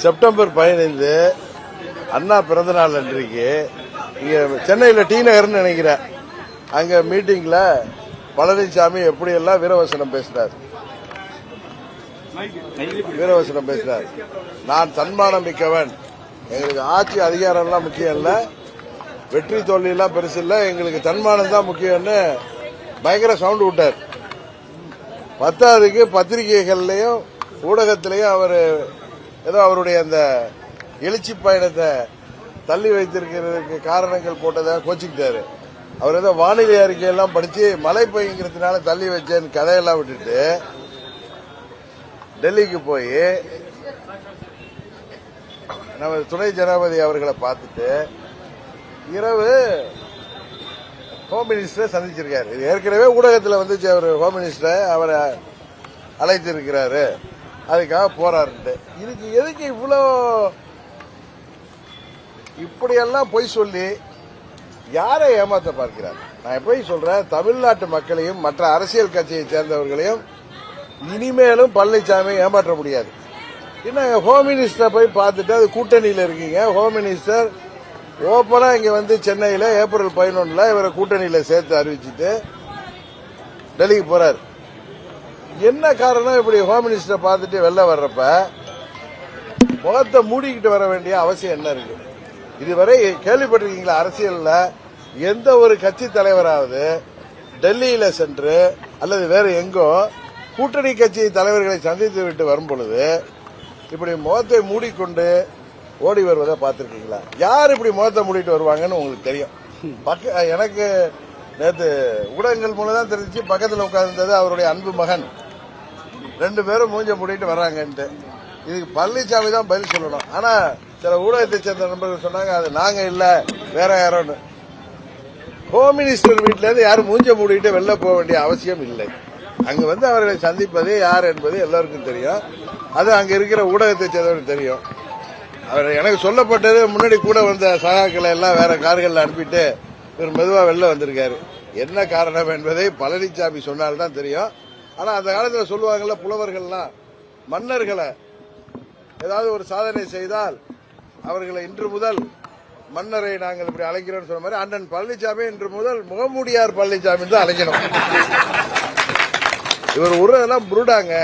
September 15 அண்ணா பிறந்தநாள் அன்றைக்கு இங்க சென்னையில் டி நகர்னு நினைக்கிறேன். அங்க மீட்டிங்ல பழனிசாமி எப்படியெல்லாம் வீரவசனம் பேசினார். நான் தன்மானம் மிக்கவன், எங்களுக்கு ஆட்சி அதிகாரம் எல்லாம் முக்கியம் இல்ல, வெற்றி தோல்வி எல்லாம் பெருசு இல்ல, எங்களுக்கு தன்மானம் தான் முக்கியம்னு பயங்கர சவுண்ட் விட்டார். பத்தாவதுக்கு பத்திரிகைகள்லயும் ஊடகத்திலையும் அவர் ஏதோ அவருடைய அந்த எழுச்சி பயணத்தை தள்ளி வைத்திருக்கிறதுக்கு காரணங்கள் போட்டதாக கோச்சிக்கிட்டாரு. அவர் ஏதோ வானிலை அறிக்கையெல்லாம் படிச்சு மழை பெய்யுங்கிறதுனால தள்ளி வச்சேன்னு கதையெல்லாம் விட்டுட்டு டெல்லிக்கு போய் நம்ம துணை ஜனாதிபதி அவர்களை பார்த்துட்டு இரவு ஹோம் மினிஸ்டரை சந்திச்சிருக்காரு. இது ஏற்கனவே ஊடகத்தில் வந்துச்சு. அவர் ஹோம் மினிஸ்டரை அவரை அழைத்திருக்கிறாரு, அதுக்காக போறாரு. இதுக்கு எதுக்கு இவ்வளோ இப்படியெல்லாம் பொய் சொல்லி யாரை ஏமாற்ற பார்க்கிறார்? நான் எப்பயும் சொல்றேன், தமிழ்நாட்டு மக்களையும் மற்ற அரசியல் கட்சியை சேர்ந்தவர்களையும் இனிமேலும் பழனிசாமி ஏமாற்ற முடியாது. என்ன ஹோம் மினிஸ்டரை போய் பார்த்துட்டு அது கூட்டணியில் இருக்கீங்க. ஹோம் மினிஸ்டர் ஓப்பனா இங்க வந்து சென்னையில் ஏப்ரல் 11 இவரை கூட்டணியில சேர்த்து அறிவிச்சுட்டு டெல்லிக்கு போறாரு. என்ன காரணம்? இப்படி ஹோம் மினிஸ்டரை பார்த்துட்டு வெளில வர்றப்ப முகத்தை மூடிக்கிட்டு வர வேண்டிய அவசியம் என்ன இருக்கு? இதுவரை கேள்விப்பட்டிருக்கீங்களா? அரசியல்ல எந்த ஒரு கட்சி தலைவராவது டெல்லியில சென்று அல்லது வேற எங்கோ கூட்டணி கட்சி தலைவர்களை சந்தித்து விட்டு வரும் பொழுது இப்படி முகத்தை மூடிக்கொண்டு ஓடி வருவதை பார்த்திருக்கீங்களா? யார் இப்படி முகத்தை மூடிட்டு வருவாங்கன்னு உங்களுக்கு தெரியும். எனக்கு நேற்று ஊடகங்கள் மூலம் தான் தெரிஞ்சு, பக்கத்தில் உட்கார்ந்தது அவருடைய அன்பு மகன். 2 பேரும் மூஞ்ச மூடிட்டு வர்றாங்கன்ட்டு. இதுக்கு பழனிசாமி தான் பதில் சொல்லணும். ஆனா சில ஊடகத்தை சேர்ந்த நண்பர்கள் சொன்னாங்க அது நாங்க இல்ல வேற யாரோன்னு. ஹோம் மினிஸ்டர் வீட்டில இருந்து யாரும் மூஞ்ச மூடிட்டு வெளில போக வேண்டிய அவசியம் இல்லை. அங்க வந்து அவர்களை சந்திப்பது யார் என்பது எல்லாருக்கும் தெரியும். அது அங்க இருக்கிற ஊடகத்தை சேர்ந்தவருக்கு தெரியும். அவர் எனக்கு சொல்லப்பட்டது முன்னாடி கூட வந்த சகாக்களை எல்லாம் வேற கார்கள்ல அனுப்பிட்டு இவர் மெதுவா வெளில வந்திருக்காரு. என்ன காரணம் என்பதை பழனிசாமி சொன்னால்தான் தெரியும். ஆனா அந்த காலத்தில் சொல்லுவாங்கல்ல புலவர்கள்லாம், மன்னர்களை ஏதாவது ஒரு சாதனை செய்தால் அவர்களை இன்று முதல் மன்னரை நாங்கள் இப்படி அழைக்கிறோம் சொன்ன மாதிரி அண்ணன் பழனிசாமி இன்று முதல் முகமூடியார் பழனிசாமி தான் அழைக்கணும். இவர் உருவெல்லாம் புருடாங்க.